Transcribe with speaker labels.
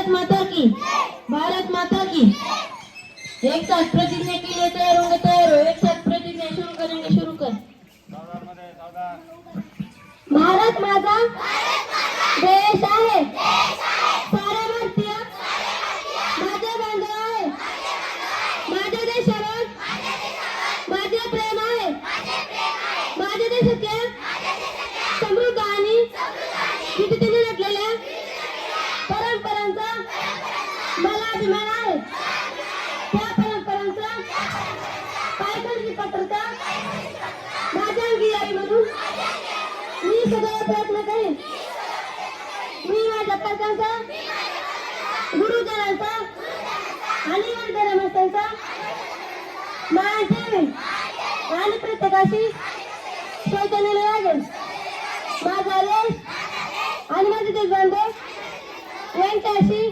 Speaker 1: भारत माता की, भारत माता की। एक साथ प्रतिज्ञा के लिए तैयार होंगे, तैयार हो। एक साथ प्रतिज्ञा शुरू करेंगे, शुरू कर। भारत माझा देश आहे, सारे भारतीय माझे बांधव आहे, माझ्या देशावर माझे प्रेम आहे, माझ्या देशाच्या समृद्ध आणि विविधतेने नटलेल्या परंपरांचा मला अभिमान आहे। त्या परंपरांचा पायदळची पात्रता माझ्या अंगी यावी म्हणून मी सदैव प्रयत्न करेन। मी माझ्या पालकांचा, गुरुजनांचा आणि वर्गरमस्थांचा मान ठेवेन आणि प्रत्येकाशी चैतन्याने वागेन। माझा देश आणि माझे देश बांधव यांच्याशी